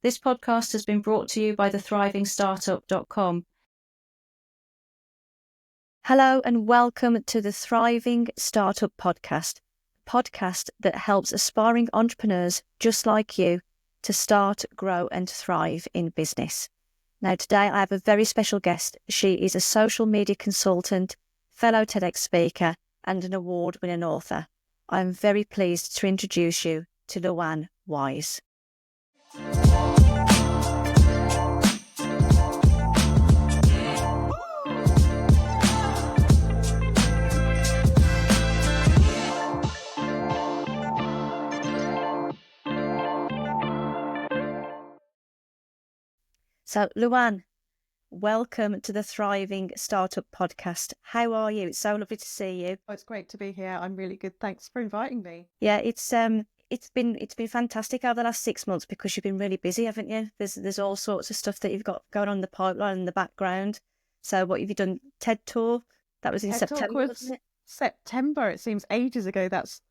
This podcast has been brought to you by thethriving-startup.com. Hello and welcome to the Thriving Startup Podcast, a podcast that helps aspiring entrepreneurs just like you to start, grow and thrive in business. Now today I have a very special guest. She is a social media consultant, fellow TEDx speaker and an award-winning author. I am very pleased to introduce you to Luan Wise. So, Luan, welcome to the Thriving Startup Podcast. How are you? It's so lovely to see you. Oh, it's great to be here. I'm really good. Thanks for inviting me. Yeah, it's been fantastic over the last 6 months because you've been really busy, haven't you? There's all sorts of stuff that you've got going on in the pipeline in the background. So, what have you done? TED Talk? That was in TED September, Talk was wasn't it? September. It seems ages ago. That's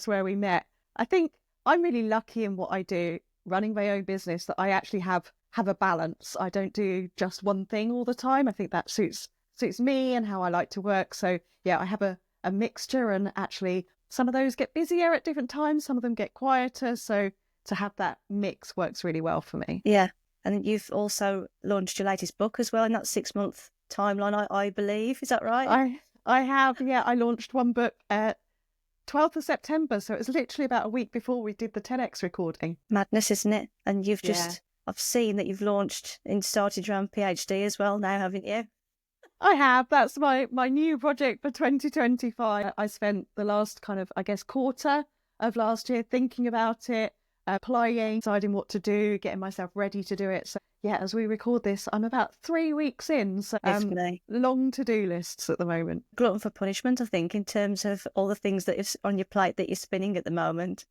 where we met. I think I'm really lucky in what I do, running my own business, that I actually have a balance. I don't do just one thing all the time. I think that suits me and how I like to work. So yeah, I have a mixture, and actually some of those get busier at different times, some of them get quieter. So to have that mix works really well for me. Yeah. And you've also launched your latest book as well in that 6-month timeline, I believe. Is that right? I have, yeah. I launched one book at 12th of September. So it was literally about a week before we did the TEDx recording. Madness, isn't it? And you've Yeah. just... I've seen that you've launched and started your own PhD as well now, haven't you? I have. That's my new project for 2025. I spent the last quarter of last year thinking about it, applying, deciding what to do, getting myself ready to do it. So yeah, as we record this, I'm about 3 weeks in. So long to-do lists at the moment. Glutton for punishment, I think, in terms of all the things that is on your plate that you're spinning at the moment.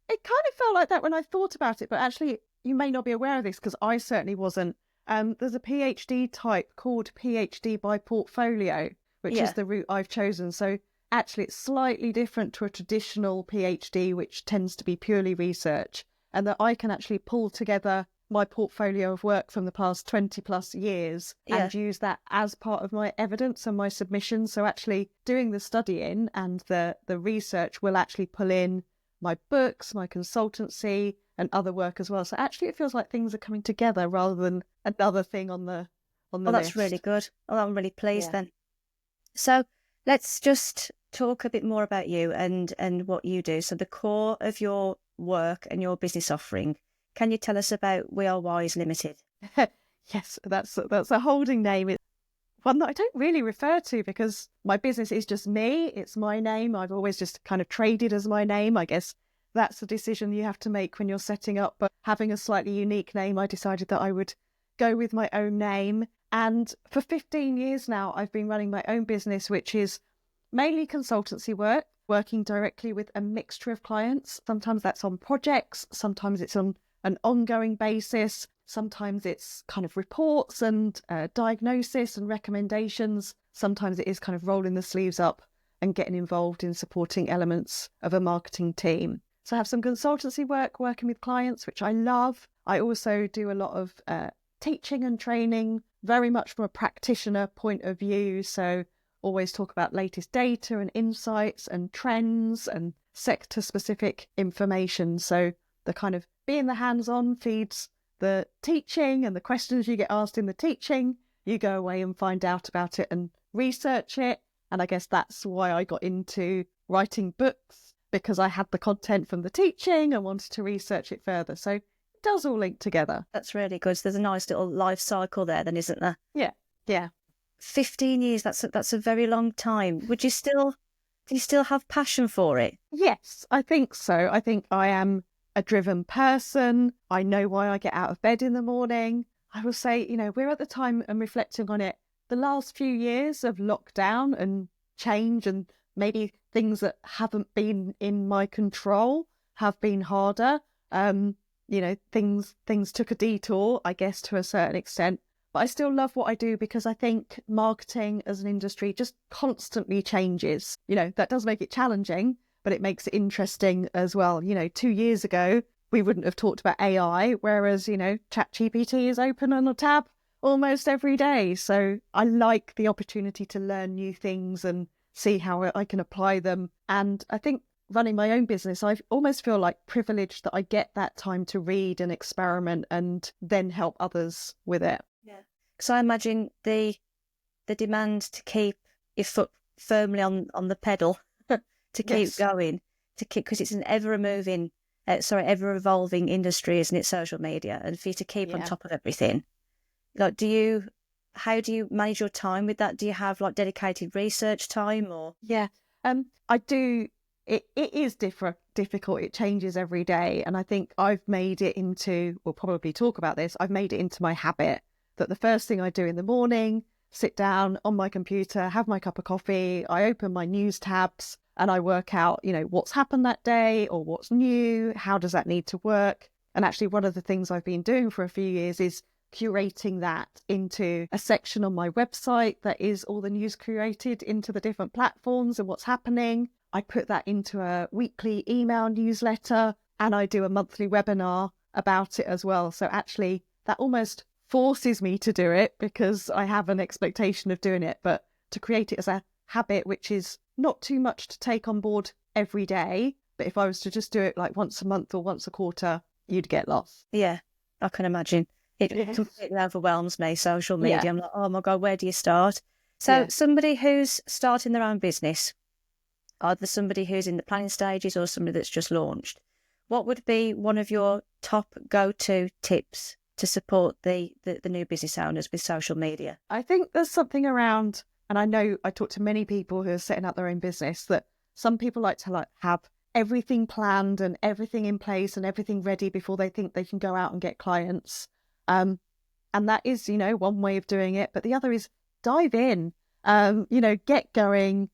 It kind of felt like that when I thought about it, but actually you may not be aware of this because I certainly wasn't. There's a PhD type called PhD by portfolio, which is the route I've chosen. So actually it's slightly different to a traditional PhD, which tends to be purely research, and that I can actually pull together my portfolio of work from the past 20 plus years and use that as part of my evidence and my submission. So actually doing the studying and the research will actually pull in my books, my consultancy and other work as well. So actually it feels like things are coming together rather than another thing on the list. That's really good. Oh, I'm really pleased then. So let's just talk a bit more about you and what you do. So the core of your work and your business offering. Can you tell us about We Are Wise Limited? Yes, that's a holding name. It's one that I don't really refer to because my business is just me. It's my name. I've always just kind of traded as my name. I guess that's a decision you have to make when you're setting up. But having a slightly unique name, I decided that I would go with my own name. And for 15 years now, I've been running my own business, which is mainly consultancy work, working directly with a mixture of clients. Sometimes that's on projects. Sometimes it's on an ongoing basis. Sometimes it's kind of reports and diagnosis and recommendations. Sometimes it is kind of rolling the sleeves up and getting involved in supporting elements of a marketing team. So I have some consultancy work working with clients, which I love. I also do a lot of teaching and training, very much from a practitioner point of view. So always talk about latest data and insights and trends and sector-specific information. So the kind of being the hands-on feeds the teaching, and the questions you get asked in the teaching, you go away and find out about it and research it. And I guess that's why I got into writing books, because I had the content from the teaching and wanted to research it further. So it does all link together. That's really good. So there's a nice little life cycle there then, isn't there? Yeah. 15 years, that's a very long time. Do you still have passion for it? Yes, I think so. I think I am a driven person. I know why I get out of bed in the morning. I will say, we're at the time and reflecting on it. The last few years of lockdown and change and maybe things that haven't been in my control have been harder. Things took a detour, I guess, to a certain extent. But I still love what I do because I think marketing as an industry just constantly changes. That does make it challenging, but it makes it interesting as well. 2 years ago, we wouldn't have talked about AI, whereas, ChatGPT is open on a tab almost every day. So I like the opportunity to learn new things and see how I can apply them. And I think running my own business, I almost feel like privileged that I get that time to read and experiment and then help others with it. Yeah. Because I imagine the demand to keep your foot firmly on the pedal, to keep going, because it's an ever evolving industry, isn't it? Social media, and for you to keep on top of everything. Like, how do you manage your time with that? Do you have like dedicated research time or? Yeah, I do. It is difficult. It changes every day. And I think I've made it into, we'll probably talk about this, I've made it into my habit that the first thing I do in the morning, sit down on my computer, have my cup of coffee, I open my news tabs and I work out, what's happened that day or what's new, how does that need to work? And actually one of the things I've been doing for a few years is curating that into a section on my website that is all the news curated into the different platforms and what's happening. I put that into a weekly email newsletter and I do a monthly webinar about it as well. So actually that almost forces me to do it because I have an expectation of doing it, but to create it as a habit, which is not too much to take on board every day. But if I was to just do it like once a month or once a quarter, you'd get lost. Yeah, I can imagine. It completely overwhelms me, social media. I'm like, oh my God, where do you start? So somebody who's starting their own business, either somebody who's in the planning stages or somebody that's just launched, what would be one of your top go-to tips to support the new business owners with social media? I think there's something around, and I know I talk to many people who are setting up their own business, that some people like to have everything planned and everything in place and everything ready before they think they can go out and get clients. And that is, one way of doing it. But the other is dive in, get going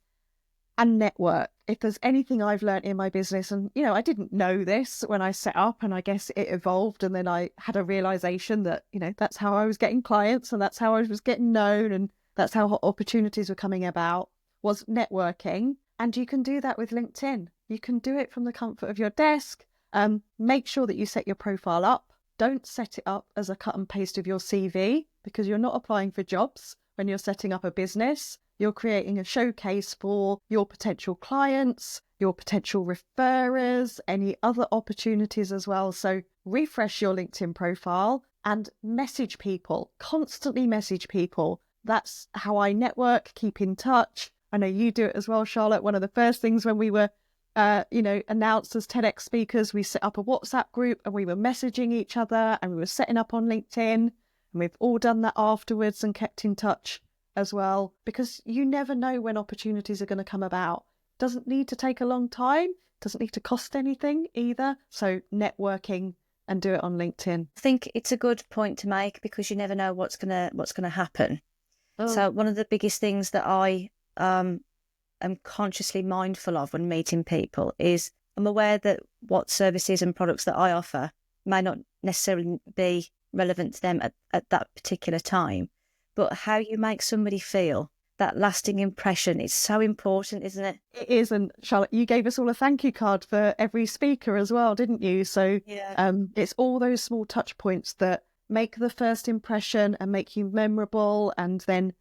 and network. If there's anything I've learned in my business, and, I didn't know this when I set up, and I guess it evolved. And then I had a realization that, that's how I was getting clients and that's how I was getting known. And that's how opportunities were coming about, was networking. And you can do that with LinkedIn. You can do it from the comfort of your desk. Make sure that you set your profile up. Don't set it up as a cut and paste of your CV, because you're not applying for jobs when you're setting up a business. You're creating a showcase for your potential clients, your potential referrers, any other opportunities as well. So refresh your LinkedIn profile and message people, constantly message people. That's how I network, keep in touch. I know you do it as well, Charlotte. One of the first things when we were announced as TEDx speakers, we set up a WhatsApp group and we were messaging each other and we were setting up on LinkedIn, and we've all done that afterwards and kept in touch as well, because you never know when opportunities are going to come about. Doesn't need to take a long time, doesn't need to cost anything either. So networking and do it on LinkedIn. I think it's a good point to make, because you never know what's gonna happen. So one of the biggest things that I am consciously mindful of when meeting people is I'm aware that what services and products that I offer may not necessarily be relevant to them at that particular time, but how you make somebody feel, that lasting impression, is so important, isn't it? It is. And Charlotte, you gave us all a thank you card for every speaker as well, didn't you? So it's all those small touch points that make the first impression and make you memorable. And then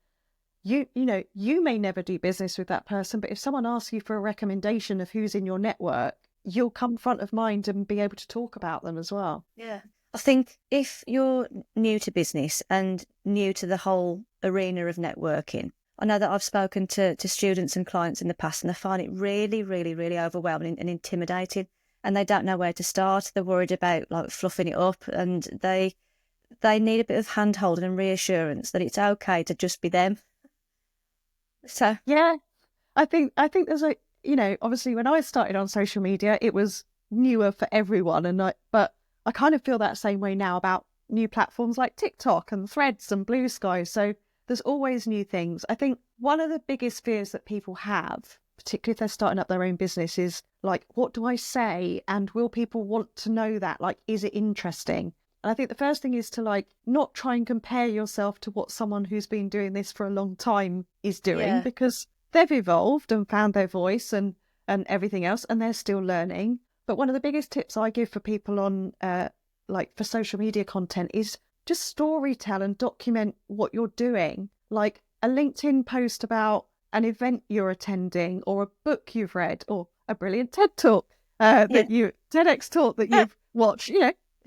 you may never do business with that person, but if someone asks you for a recommendation of who's in your network, you'll come front of mind and be able to talk about them as well. Yeah. I think if you're new to business and new to the whole arena of networking, I know that I've spoken to students and clients in the past, and they find it really, really, really overwhelming and intimidating, and they don't know where to start. They're worried about fluffing it up, and they need a bit of hand-holding and reassurance that it's okay to just be them. So yeah, I think there's obviously when I started on social media, it was newer for everyone, but I kind of feel that same way now about new platforms like TikTok and Threads and Blue Sky. So there's always new things. I think one of the biggest fears that people have, particularly if they're starting up their own business, is what do I say? And will people want to know that? Is it interesting? And I think the first thing is to not try and compare yourself to what someone who's been doing this for a long time is doing, because they've evolved and found their voice and everything else, and they're still learning. But one of the biggest tips I give for people on like for social media content is just storytell and document what you're doing. Like a LinkedIn post about an event you're attending, or a book you've read, or a brilliant TED talk TEDx talk that you've watched,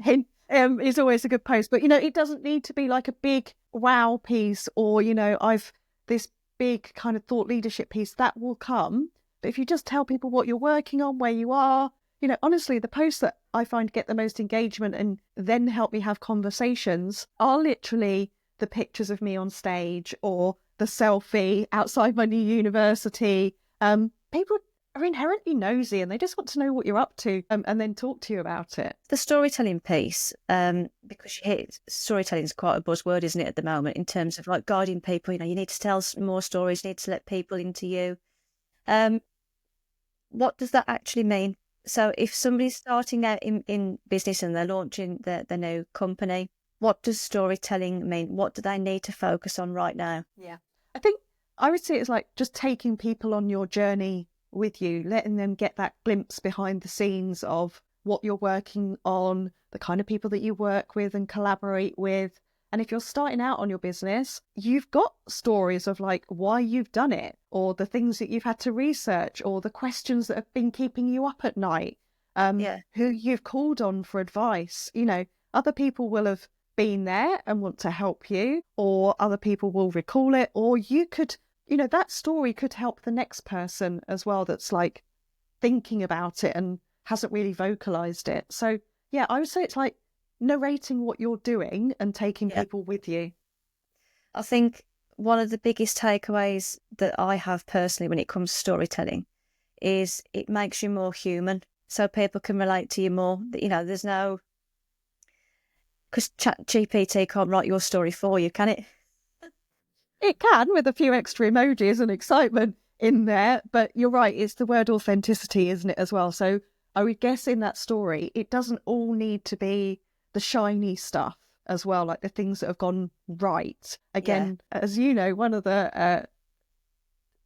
hint, is always a good post. But, it doesn't need to be like a big wow piece, or, I've this big kind of thought leadership piece that will come. But if you just tell people what you're working on, where you are, honestly, the posts that I find get the most engagement and then help me have conversations are literally the pictures of me on stage, or the selfie outside my new university. People are inherently nosy and they just want to know what you're up to, and then talk to you about it. The storytelling piece, because storytelling is quite a buzzword, isn't it, at the moment, in terms of like guiding people. You need to tell more stories, you need to let people into you. What does that actually mean? So if somebody's starting out in business and they're launching their new company, what does storytelling mean? What do they need to focus on right now? Yeah, I think I would say it's like just taking people on your journey with you, letting them get that glimpse behind the scenes of what you're working on, the kind of people that you work with and collaborate with. And if you're starting out on your business, you've got stories of like why you've done it, or the things that you've had to research, or the questions that have been keeping you up at night, who you've called on for advice. Other people will have been there and want to help you, or other people will recall it, or you could, that story could help the next person as well that's like thinking about it and hasn't really vocalized it. So yeah, I would say it's like narrating what you're doing and taking people with you. I think one of the biggest takeaways that I have personally when it comes to storytelling is it makes you more human, so people can relate to you more. There's no, because ChatGPT can't write your story for you, can it? It can, with a few extra emojis and excitement in there, but you're right, it's the word authenticity, isn't it, as well? So I would guess in that story, it doesn't all need to be the shiny stuff as well, like the things that have gone right. Again, as you know, one of the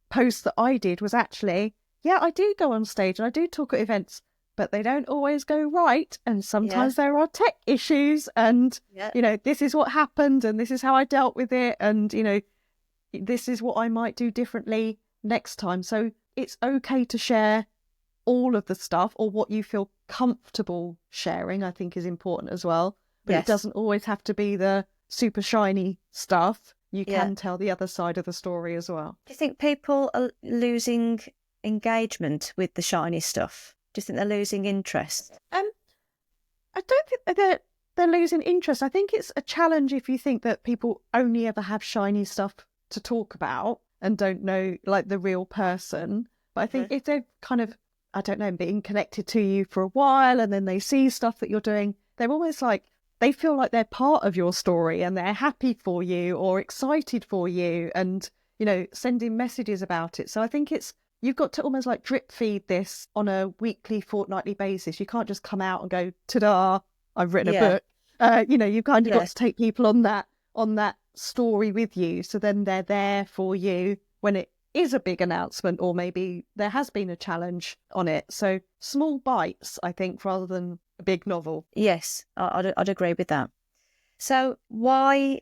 posts that I did was actually, I do go on stage and I do talk at events, but they don't always go right. And sometimes there are tech issues, and, this is what happened and this is how I dealt with it. And, this is what I might do differently next time. So it's okay to share all of the stuff, or what you feel comfortable sharing, I think is important as well. But it doesn't always have to be the super shiny stuff. You can tell the other side of the story as well. Do you think people are losing engagement with the shiny stuff? Do you think they're losing interest? I don't think they're losing interest. I think it's a challenge if you think that people only ever have shiny stuff to talk about and don't know like the real person. But I think if they've kind of, I don't know, being connected to you for a while, and then they see stuff that you're doing, they're almost like, they feel like they're part of your story and they're happy for you or excited for you and, sending messages about it. So I think you've got to almost like drip feed this on a weekly, fortnightly basis. You can't just come out and go, ta-da, I've written a book. You've kind of got to take people on that story with you. So then they're there for you when it is a big announcement, or maybe there has been a challenge on it. So small bites, I think, rather than a big novel. Yes, I'd agree with that. So why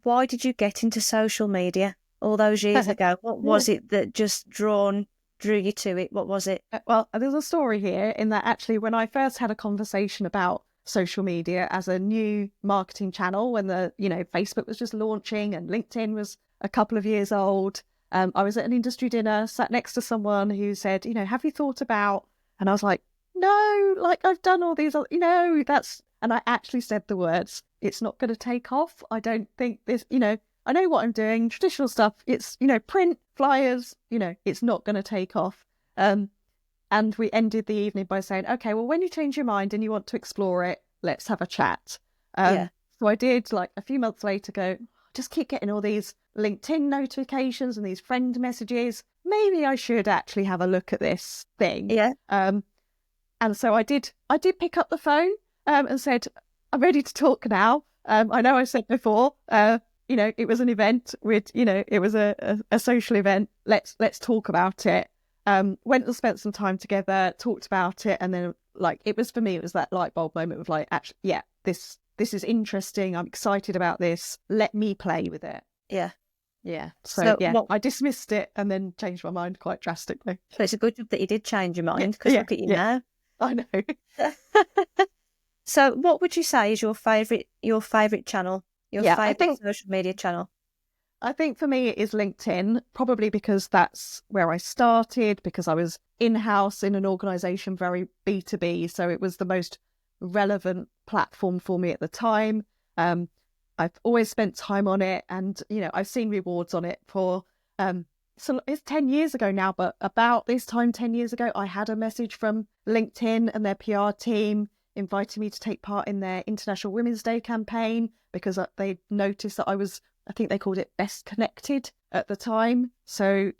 did you get into social media all those years ago? What was it that just drew you to it? What was it? Well, there's a story here in that actually when I first had a conversation about social media as a new marketing channel, when Facebook was just launching and LinkedIn was a couple of years old, I was at an industry dinner, sat next to someone who said, have you thought about, and I was like, no, like I've done all these, and I actually said the words, it's not going to take off. I don't think this, I know what I'm doing, traditional stuff, it's, print, flyers, it's not going to take off. And we ended the evening by saying, okay, well, when you change your mind and you want to explore it, let's have a chat. So I did, like a few months later, go, just keep getting all these LinkedIn notifications and these friend messages. Maybe I should actually have a look at this thing. Yeah. And so I did pick up the phone and said, I'm ready to talk now. I know I said before, it was an event with, it was a social event. Let's talk about it. Went and spent some time together, talked about it, and then like, it was for me, it was that light bulb moment of like, actually, yeah, this is interesting. I'm excited about this. Let me play with it. Yeah. Yeah. So yeah, I dismissed it and then changed my mind quite drastically. So it's a good job that you did change your mind, because look at you now. I know. So what would you say is your favourite channel, favourite social media channel? I think for me it is LinkedIn, probably because that's where I started, because I was in-house in an organisation, very B2B. So it was the most relevant platform for me at the time. I've always spent time on it, and, I've seen rewards on it for, so it's 10 years ago now, but about this time 10 years ago, I had a message from LinkedIn and their PR team inviting me to take part in their International Women's Day campaign, because they noticed that I think they called it Best Connected at the time. So,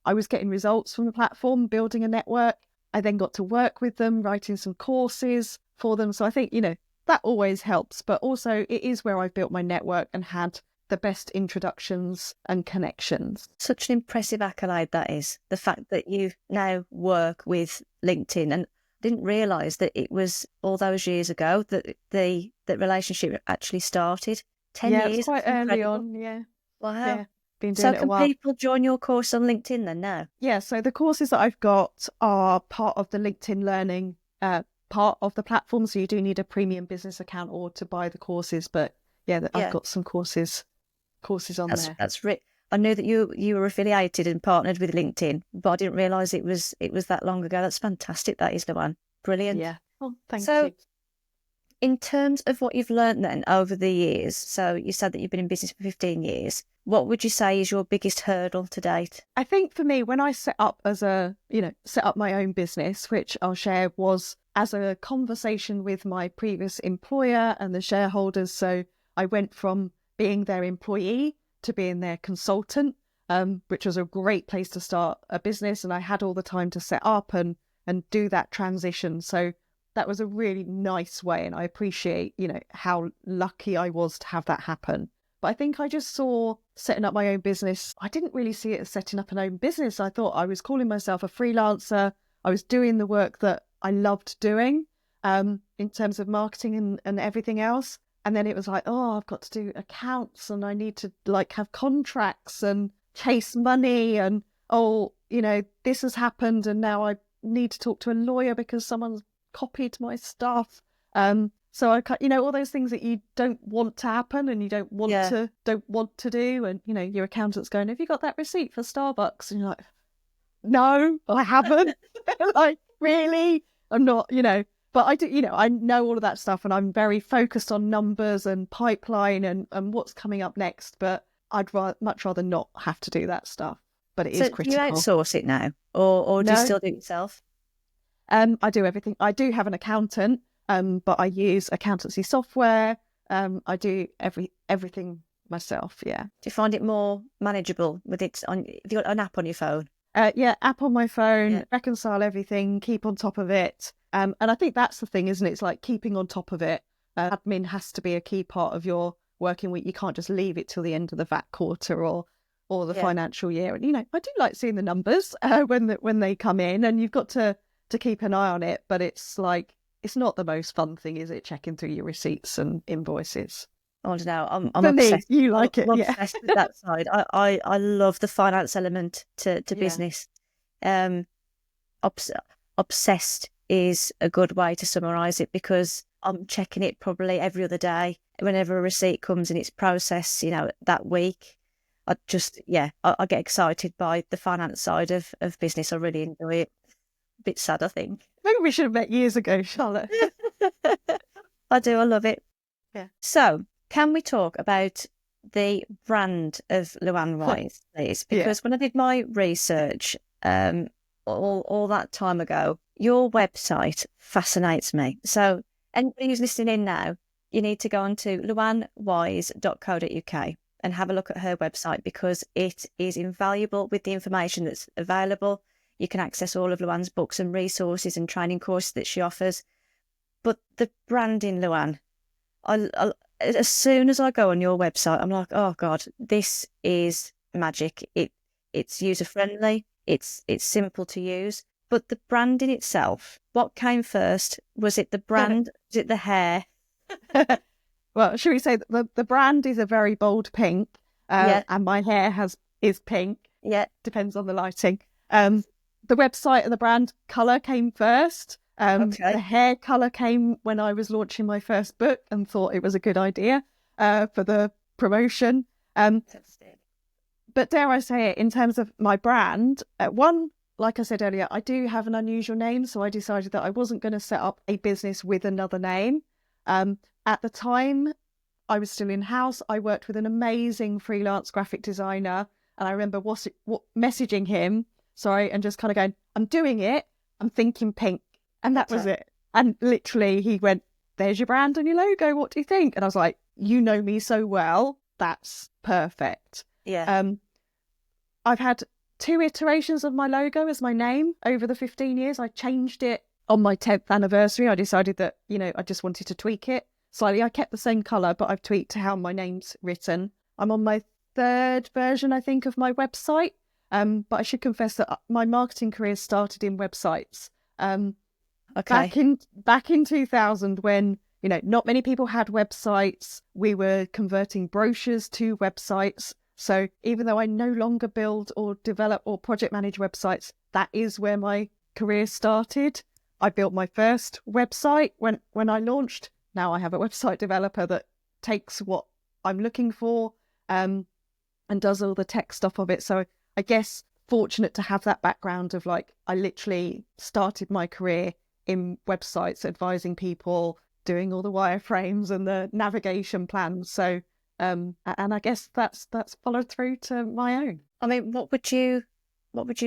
I was getting results from the platform, building a network. I then got to work with them, writing some courses for them. So I think, that always helps. But also it is where I've built my network and had the best introductions and connections. Such an impressive accolade that is. The fact that you now work with LinkedIn, and didn't realise that it was all those years ago that the relationship actually started. 10 years. It's quite early on, yeah. Wow. Yeah, been doing it a while. So can people join your course on LinkedIn then now? Yeah, so the courses that I've got are part of the LinkedIn Learning part of the platform. So you do need a premium business account or to buy the courses. But I've got some courses on there. That's right. I knew that you were affiliated and partnered with LinkedIn, but I didn't realise it was that long ago. That's fantastic. That is, Luan. Brilliant. Yeah. Oh, thank you. In terms of what you've learned then over the years, so you said that you've been in business for 15 years. What would you say is your biggest hurdle to date? I think for me, when I set up my own business, which I'll share, was as a conversation with my previous employer and the shareholders. So I went from being their employee to being their consultant, which was a great place to start a business. And I had all the time to set up and do that transition. So that was a really nice way. And I appreciate, how lucky I was to have that happen. But I think I just saw setting up my own business. I didn't really see it as setting up an own business. I thought I was calling myself a freelancer. I was doing the work that I loved doing in terms of marketing and everything else. And then it was like, oh, I've got to do accounts and I need to have contracts and chase money. And, this has happened. And now I need to talk to a lawyer because someone's copied my stuff. So I, all those things that you don't want to happen and you don't want to do. And, your accountant's going, have you got that receipt for Starbucks? And you're like, no, I haven't. Like, really? I'm not, but I do, I know all of that stuff and I'm very focused on numbers and pipeline and what's coming up next. But I'd much rather not have to do that stuff. But it is critical. Do you outsource it now or do you still do it yourself? I do everything. I do have an accountant, but I use accountancy software. I do everything myself. Yeah. Do you find it more manageable with it have you got an app on your phone? App on my phone, reconcile everything, keep on top of it. And I think that's the thing, isn't it? It's like keeping on top of it. Admin has to be a key part of your working week. You can't just leave it till the end of the VAT quarter or the financial year. And, I do like seeing the numbers when they come in, and you've got to keep an eye on it. But it's like, it's not the most fun thing, is it? Checking through your receipts and invoices. I don't know. I'm For obsessed. Me, you like I'm obsessed with that side. I love the finance element to business. Obsessed is a good way to summarise it, because I'm checking it probably every other day. Whenever a receipt comes and it's processed, that week, I just, I get excited by the finance side of business. I really enjoy it. A bit sad, I think. Maybe we should have met years ago, Charlotte. I do. I love it. Yeah. So, can we talk about the brand of Luan Wise, please? Because when I did my research all that time ago, your website fascinates me. So, anybody who's listening in now, you need to go on to luanwise.co.uk and have a look at her website, because it is invaluable with the information that's available. You can access all of Luan's books and resources and training courses that she offers. But the branding, Luan, as soon as I go on your website, I'm like, oh God, this is magic. It's user friendly. It's simple to use. But the branding itself, what came first? Was it the brand? Was it the hair? Well, should we say that the brand is a very bold pink, and my hair is pink. Yeah. Depends on the lighting. The website and the brand colour came first. The hair colour came when I was launching my first book and thought it was a good idea for the promotion. But dare I say it, in terms of my brand, one, like I said earlier, I do have an unusual name, so I decided that I wasn't going to set up a business with another name. At the time, I was still in-house. I worked with an amazing freelance graphic designer, and I remember messaging him, and just kind of going, I'm doing it, I'm thinking pink. And that was it. And literally he went, there's your brand and your logo, what do you think? And I was like, you know me so well, that's perfect. Yeah. I've had 2 iterations of my logo as my name over the 15 years. I changed it on my 10th anniversary. I decided that, I just wanted to tweak it slightly. I kept the same colour, but I've tweaked how my name's written. I'm on my 3rd version, I think, of my website. But I should confess that my marketing career started in websites. Back in 2000, when, not many people had websites, we were converting brochures to websites. So even though I no longer build or develop or project manage websites, that is where my career started. I built my first website when I launched. Now I have a website developer that takes what I'm looking for and does all the tech stuff of it. So I guess fortunate to have that background of I literally started my career in websites, advising people, doing all the wireframes and the navigation plans. So and I guess that's followed through to my own. I mean, what would you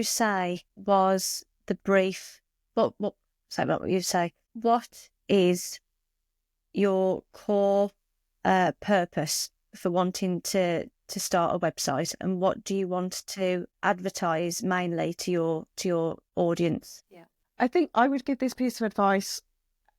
say was the brief? What would you say? What is your core purpose for wanting to start a website, and what do you want to advertise mainly to your audience? Yeah, I think I would give this piece of advice,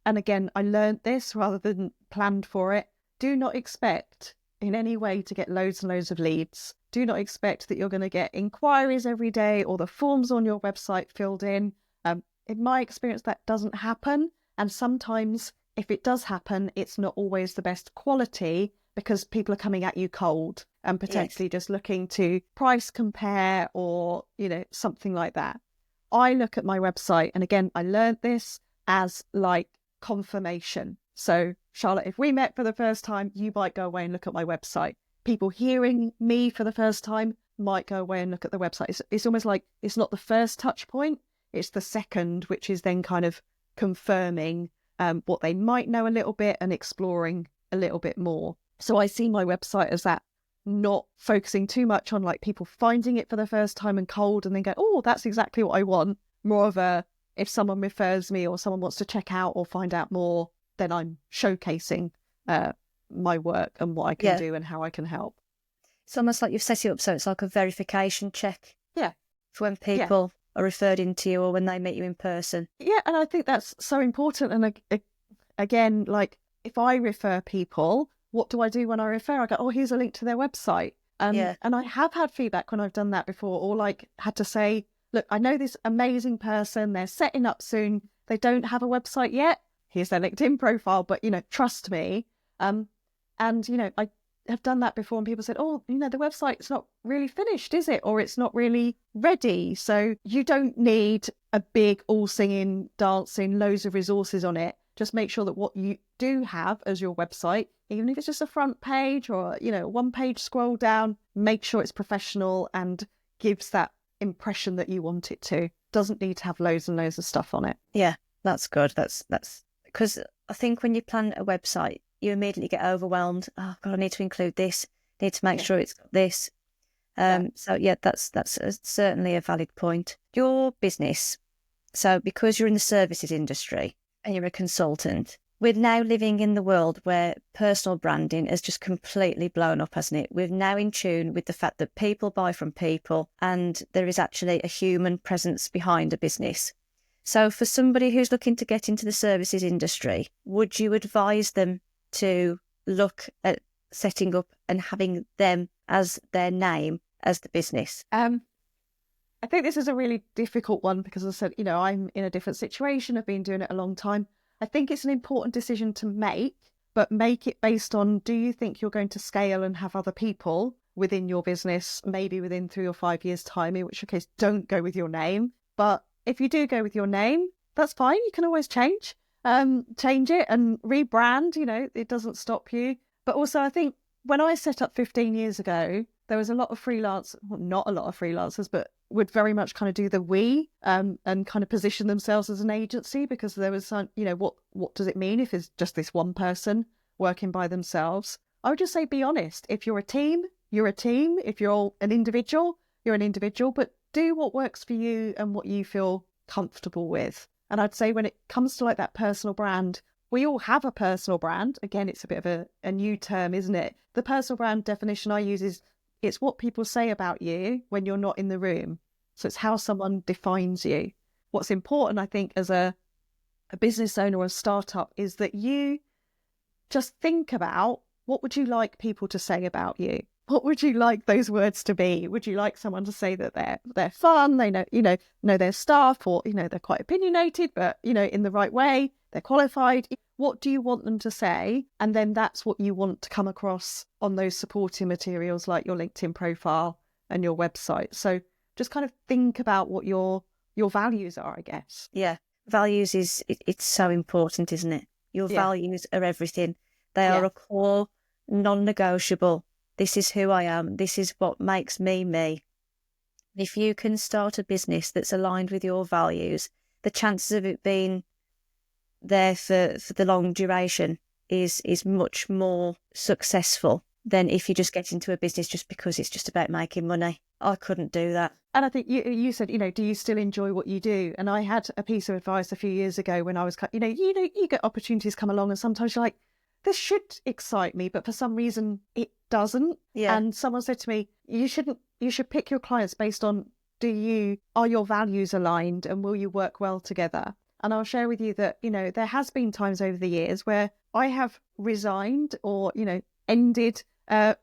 and again, I learned this rather than planned for it. Do not expect in any way to get loads and loads of leads. Do not expect that you're going to get inquiries every day or the forms on your website filled in. In my experience, that doesn't happen. And sometimes if it does happen, it's not always the best quality because people are coming at you cold and potentially just looking to price compare or, something like that. I look at my website, and again, I learned this as confirmation. So Charlotte, if we met for the first time, you might go away and look at my website. People hearing me for the first time might go away and look at the website. It's almost like it's not the first touch point, it's the second, which is then kind of confirming what they might know a little bit and exploring a little bit more. So I see my website as that, not focusing too much on people finding it for the first time and cold and then go, oh, that's exactly what I want. More of a, if someone refers me or someone wants to check out or find out more, then I'm showcasing my work and what I can do and how I can help. It's almost like you've set it up so it's like a verification check. Yeah. For when people are referred into you or when they meet you in person. Yeah, and I think that's so important. And again, if I refer people, what do I do when I refer? I go, oh, here's a link to their website. And I have had feedback when I've done that before, or had to say, look, I know this amazing person, they're setting up soon, they don't have a website yet. Here's their LinkedIn profile, but, trust me. And, I have done that before and people said, oh, the website's not really finished, is it? Or it's not really ready. So you don't need a big all singing, dancing, loads of resources on it. Just make sure that what you do have as your website, even if it's just a front page or, a 1-page scroll down, make sure it's professional and gives that impression that you want it to. Doesn't need to have loads and loads of stuff on it. Yeah, that's good. That's because I think when you plan a website, you immediately get overwhelmed. Oh God, I need to include this. Need to make sure it's got this. So that's certainly a valid point. Your business. So because you're in the services industry and you're a consultant, we're now living in the world where personal branding has just completely blown up, hasn't it? We're now in tune with the fact that people buy from people and there is actually a human presence behind a business. So for somebody who's looking to get into the services industry, would you advise them to look at setting up and having them as their name as the business? I think this is a really difficult one because, as I said, I'm in a different situation. I've been doing it a long time. I think it's an important decision to make, but make it based on, do you think you're going to scale and have other people within your business, maybe within 3 or 5 years' time, in which case don't go with your name. But if you do go with your name, that's fine. You can always change it and rebrand, it doesn't stop you. But also I think when I set up 15 years ago, there was a lot of not a lot of freelancers, but would very much kind of do the we and kind of position themselves as an agency, because there was some, what does it mean if it's just this one person working by themselves? I would just say, be honest. If you're a team, you're a team. If you're an individual, you're an individual, but do what works for you and what you feel comfortable with. And I'd say when it comes to like that personal brand, we all have a personal brand. Again, it's a bit of a new term, isn't it? The personal brand definition I use is it's what people say about you when you're not in the room. So it's how someone defines you. What's important, I think, as a business owner or a startup is that you just think about, what would you like people to say about you? What would you like those words to be? Would you like someone to say that they're fun, they know their stuff, or they're quite opinionated, but in the right way, they're qualified? What do you want them to say? And then that's what you want to come across on those supporting materials like your LinkedIn profile and your website. So just kind of think about what your values are, I guess. Yeah, values it's so important, isn't it? Your values are everything. They are a core, non-negotiable. This is who I am. This is what makes me me. If you can start a business that's aligned with your values, the chances of it being there for the long duration is much more successful than if you just get into a business just because it's just about making money. I couldn't do that. And I think you said, do you still enjoy what you do? And I had a piece of advice a few years ago when I was, you get opportunities come along and sometimes you're like, this should excite me, but for some reason it doesn't. Yeah. And someone said to me, you should pick your clients based on, are your values aligned and will you work well together? And I'll share with you that, there has been times over the years where I have resigned or, ended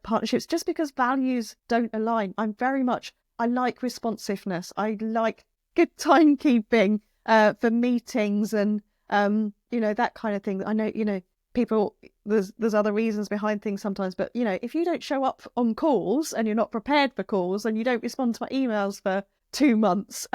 partnerships just because values don't align. I like responsiveness. I like good timekeeping for meetings and, that kind of thing. I know, people, there's other reasons behind things sometimes, but if you don't show up on calls and you're not prepared for calls and you don't respond to my emails for 2 months,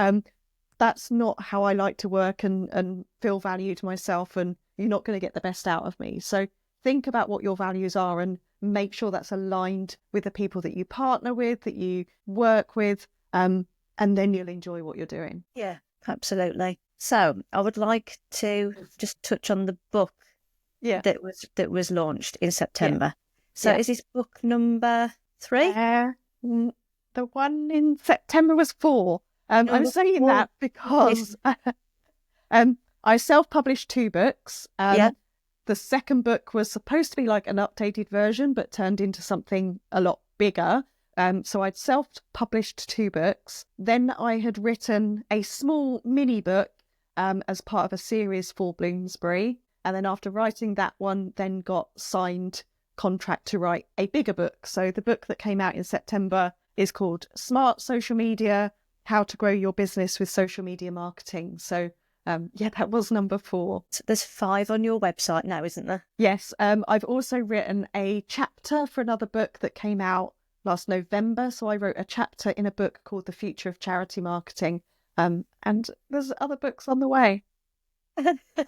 that's not how I like to work and feel valued myself, and you're not going to get the best out of me. So think about what your values are and make sure that's aligned with the people that you partner with, that you work with, and then you'll enjoy what you're doing. Yeah, absolutely. So I would like to just touch on the book that was launched in September. So is this book number 3? The one in September was 4. I'm saying 4. That because I self-published 2 books. The second book was supposed to be like an updated version, but turned into something a lot bigger. So I'd self-published 2 books. Then I had written a small mini book as part of a series for Bloomsbury. And then after writing that one, then got signed contract to write a bigger book. So the book that came out in September is called Smart Social Media, How to Grow Your Business with Social Media Marketing. So that was number 4. There's 5 on your website now, isn't there? Yes. I've also written a chapter for another book that came out last November. So I wrote a chapter in a book called The Future of Charity Marketing. And there's other books on the way.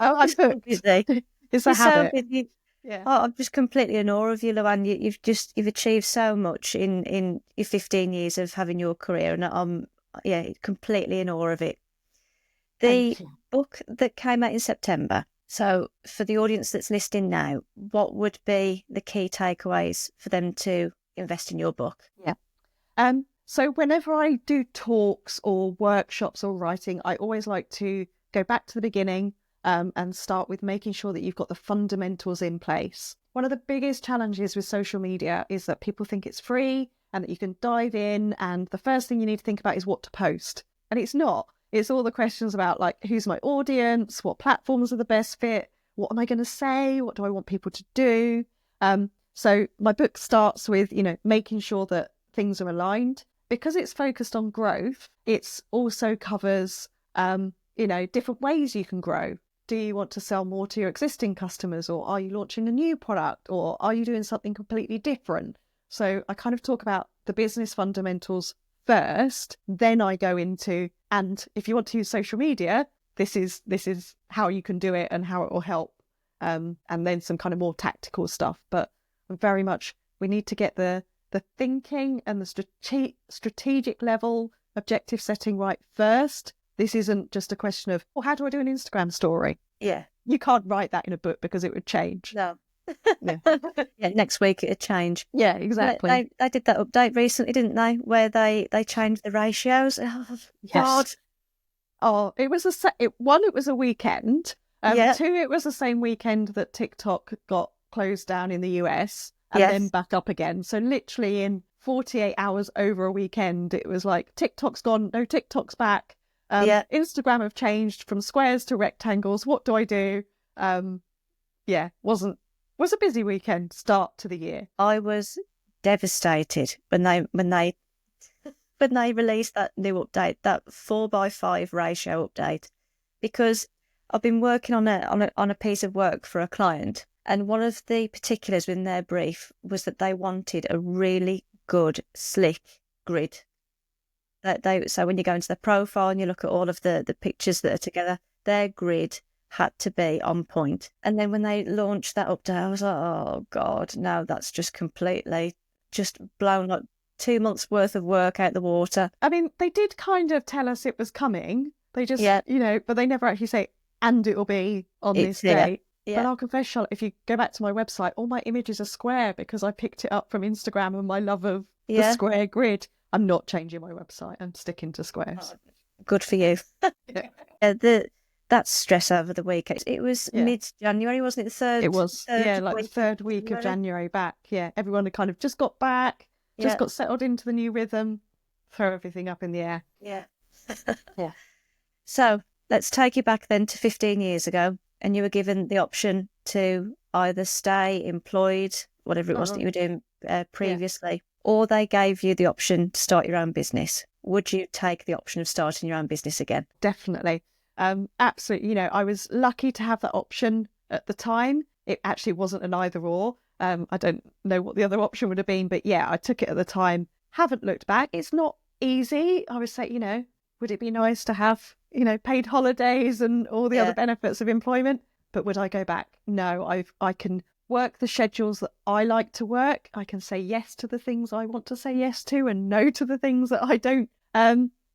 I'm so busy. It's a habit. So busy. Yeah. Oh, I'm just completely in awe of you, Luan. You've achieved so much in your 15 years of having your career, and I'm completely in awe of it. The book that came out in September. So for the audience that's listening now, what would be the key takeaways for them to invest in your book? Yeah. So whenever I do talks or workshops or writing, I always like to go back to the beginning and start with making sure that you've got the fundamentals in place. One of the biggest challenges with social media is that people think it's free and that you can dive in, and the first thing you need to think about is what to post. And it's not. It's all the questions about like, who's my audience? What platforms are the best fit? What am I going to say? What do I want people to do? So my book starts with, making sure that things are aligned. because it's focused on growth, it also covers, different ways you can grow. Do you want to sell more to your existing customers, or are you launching a new product, or are you doing something completely different? So I kind of talk about the business fundamentals first, then I go into, and if you want to use social media, this is how you can do it and how it will help. And then some kind of more tactical stuff. But very much, we need to get the thinking and the strategic level objective setting right first. This isn't just a question of, well, how do I do an Instagram story? Yeah. You can't write that in a book because it would change. No. Yeah. Yeah, next week it'd change. Yeah, exactly. They did that update recently, didn't they? Where they changed the ratios. Oh, Yes. God. Oh, it was it was a weekend. Two, it was the same weekend that TikTok got closed down in the US and then back up again. So literally in 48 hours over a weekend, it was like, TikTok's gone, no, TikTok's back. Instagram have changed from squares to rectangles. What do I do? Was a busy weekend start to the year. I was devastated when they released that new update, that 4:5 ratio update, because I've been working on a piece of work for a client, and one of the particulars within their brief was that they wanted a really good, slick grid. So when you go into their profile and you look at all of the pictures that are together, their grid had to be on point. And then when they launched that update, I was like, oh God, no, that's just completely just blown like 2 months worth of work out the water. I mean, they did kind of tell us it was coming. They just, but they never actually say, and it will be on this day. Yeah. But I'll confess, Charlotte, if you go back to my website, all my images are square because I picked it up from Instagram and my love of the square grid. I'm not changing my website. I'm sticking to squares. Oh, good for you. That stress over the week. It was mid-January, wasn't it? The third. It was, like the third week of January back. Yeah, everyone had kind of just got back, just got settled into the new rhythm, throw everything up in the air. Yeah. Yeah. So let's take you back then to 15 years ago, and you were given the option to either stay employed, whatever it was that you were doing previously, or they gave you the option to start your own business. Would you take the option of starting your own business again? Definitely. Absolutely. I was lucky to have that option at the time. It actually wasn't an either or. I don't know what the other option would have been, but I took it at the time. Haven't looked back. It's not easy. I would say, would it be nice to have, paid holidays and all the other benefits of employment? But would I go back? No, I can work the schedules that I like to work. I can say yes to the things I want to say yes to and no to the things that I don't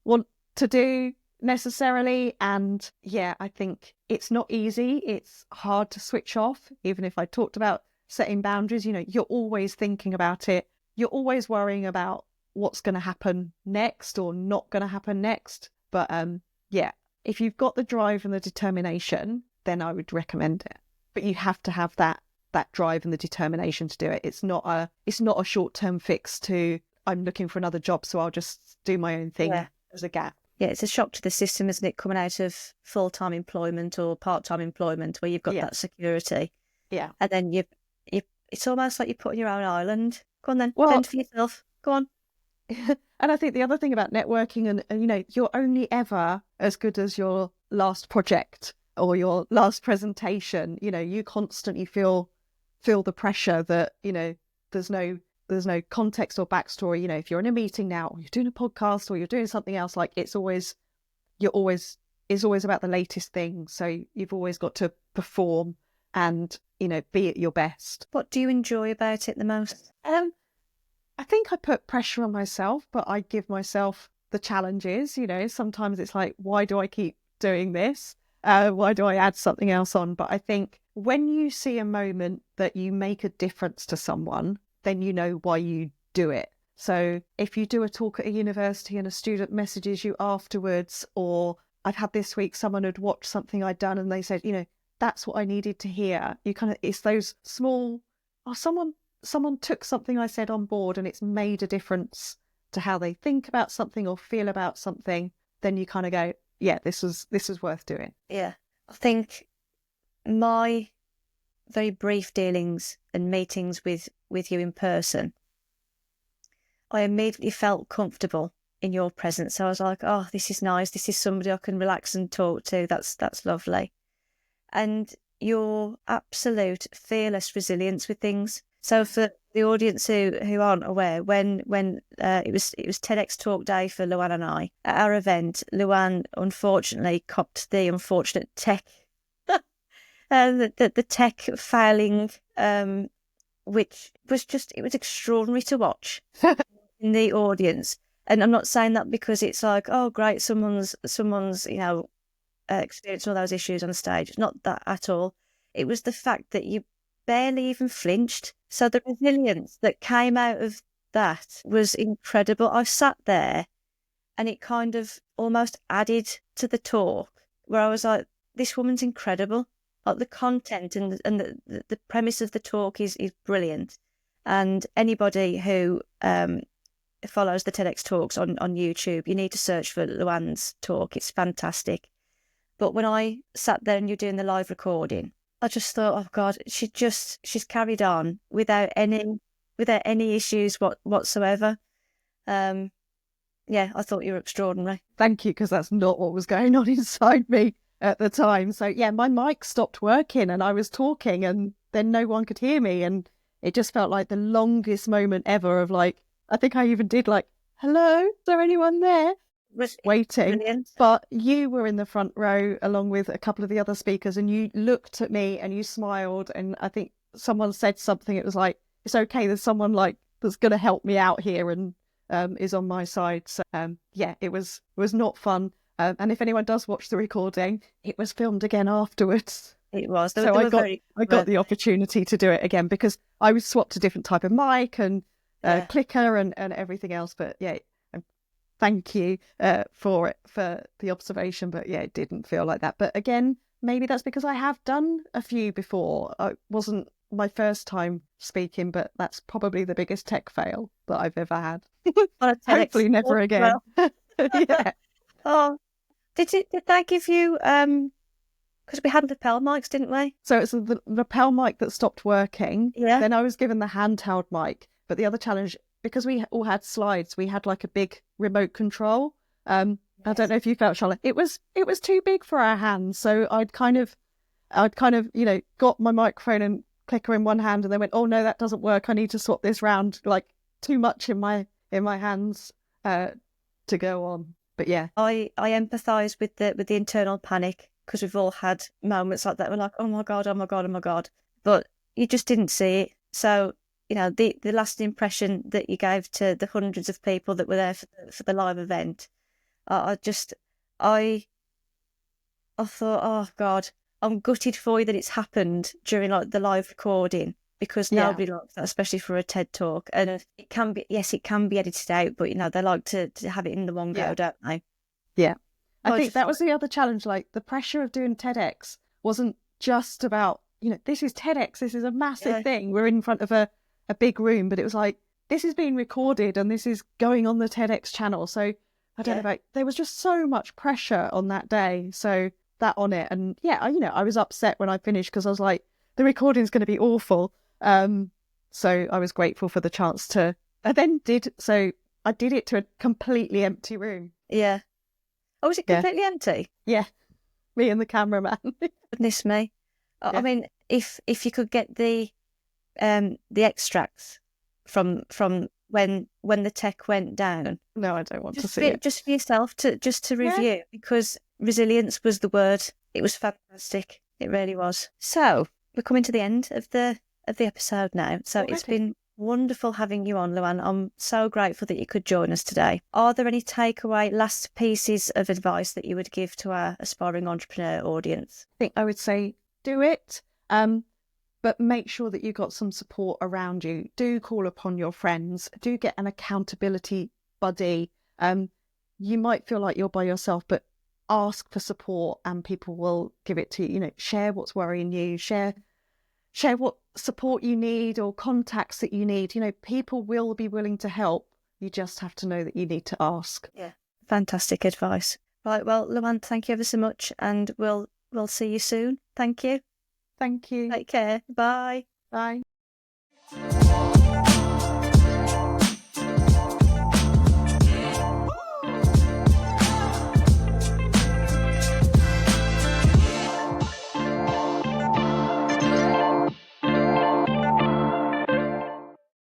want to do necessarily. And I think it's not easy. It's hard to switch off. Even if I talked about setting boundaries, you're always thinking about it. You're always worrying about what's going to happen next or not going to happen next. But if you've got the drive and the determination, then I would recommend it. But you have to have that drive and the determination to do it. It's not a short-term fix to, I'm looking for another job, so I'll just do my own thing as a gap. Yeah, it's a shock to the system, isn't it, coming out of full-time employment or part-time employment where you've got that security. Yeah. And then it's almost like you're put on your own island. Go on then, fend for yourself. Go on. And I think the other thing about networking and you're only ever as good as your last project or your last presentation. You constantly feel the pressure that, there's no context or backstory. If you're in a meeting now or you're doing a podcast or you're doing something else, like it's always about the latest thing. So you've always got to perform and, be at your best. What do you enjoy about it the most? I think I put pressure on myself, but I give myself the challenges. Sometimes it's like, why do I keep doing this? Why do I add something else on? But I think when you see a moment that you make a difference to someone, then you know why you do it. So if you do a talk at a university and a student messages you afterwards, or I've had this week, someone had watched something I'd done and they said, that's what I needed to hear. It's those small, someone took something I said on board and it's made a difference to how they think about something or feel about something. Then you kind of go, this was worth doing. Yeah. I think my very brief dealings and meetings with you in person, I immediately felt comfortable in your presence. So I was like, oh, this is nice. This is somebody I can relax and talk to. That's lovely. And your absolute fearless resilience with things. So for the audience who aren't aware, when it was TEDx Talk Day for Luan and I at our event, Luan unfortunately copped the unfortunate tech, the tech failing, which was it was extraordinary to watch in the audience. And I'm not saying that because it's like, oh, great, someone's experienced all those issues on stage. It's not that at all. It was the fact that you barely even flinched. So the resilience that came out of that was incredible. I sat there and it kind of almost added to the talk where I was like, this woman's incredible. Like the content and the premise of the talk is brilliant. And anybody who follows the TEDx Talks on YouTube, you need to search for Luan's talk. It's fantastic. But when I sat there and you're doing the live recording, I just thought, oh God, she's carried on without any issues whatsoever. Yeah, I thought you were extraordinary. Thank you, because that's not what was going on inside me at the time. So yeah, my mic stopped working and I was talking and then no one could hear me. And it just felt like the longest moment ever of like, I think I even did like, hello, is there anyone there? Waiting. Brilliant. But you were in the front row along with a couple of the other speakers and you looked at me and you smiled. And I think someone said something, it was like, it's okay, there's someone like that's going to help me out here and is on my side. So yeah, it was not fun. And if anyone does watch the recording, it was filmed again afterwards. It was. So I got the opportunity to do it again because I was swapped a different type of mic and clicker and everything else. But yeah, thank you for the observation. But yeah, it didn't feel like that. But again, maybe that's because I have done a few before. It wasn't my first time speaking, but that's probably the biggest tech fail that I've ever had. Hopefully never again. Yeah. Oh, did they give you because we had lapel mics, didn't we? So it's the lapel mic that stopped working. Yeah. Then I was given the handheld mic. But the other challenge, because we all had slides, we had like a big remote control. Yes. I don't know if you felt, Charlotte, it was too big for our hands. So I'd kind of, got my microphone and clicker in one hand and then went, oh no, that doesn't work. I need to swap this round. Like too much in my hands to go on. But yeah, I empathise with the internal panic because we've all had moments like that. We're like, oh my god, oh my god, oh my god, but you just didn't see it. So the lasting impression that you gave to the hundreds of people that were there for the live event, I thought, oh god, I'm gutted for you that it's happened during like the live recording. Because nobody likes that, especially for a TED talk. And it can be edited out, but they like to have it in the one go, don't they? Yeah. I think that was the other challenge. Like the pressure of doing TEDx wasn't just about, this is TEDx, this is a massive thing. We're in front of a big room, but it was like, this is being recorded and this is going on the TEDx channel. So I don't know, there was just so much pressure on that day. So that on it. And yeah, I was upset when I finished because I was like, the recording's going to be awful. So I was grateful for the chance to, I did it to a completely empty room. Yeah. Oh, was it completely empty? Yeah. Me and the cameraman. Goodness me. Yeah. I mean, if you could get the extracts from when the tech went down. No, I don't want to see it. Just for yourself to review because resilience was the word. It was fantastic. It really was. So we're coming to the end of the episode now. So It's been wonderful having you on, Luan. I'm so grateful that you could join us today. Are there any takeaway last pieces of advice that you would give to our aspiring entrepreneur audience? I think I would say do it, but make sure that you got some support around you. Do call upon your friends. Do get an accountability buddy. You might feel like you're by yourself, but ask for support and people will give it to you. Share what's worrying you. Share what support you need or contacts that you need. People will be willing to help. You just have to know that you need to ask. Yeah, fantastic advice. Right, well, Luan, thank you ever so much, and we'll see you soon. Thank you. Thank you. Take care. Bye. Bye.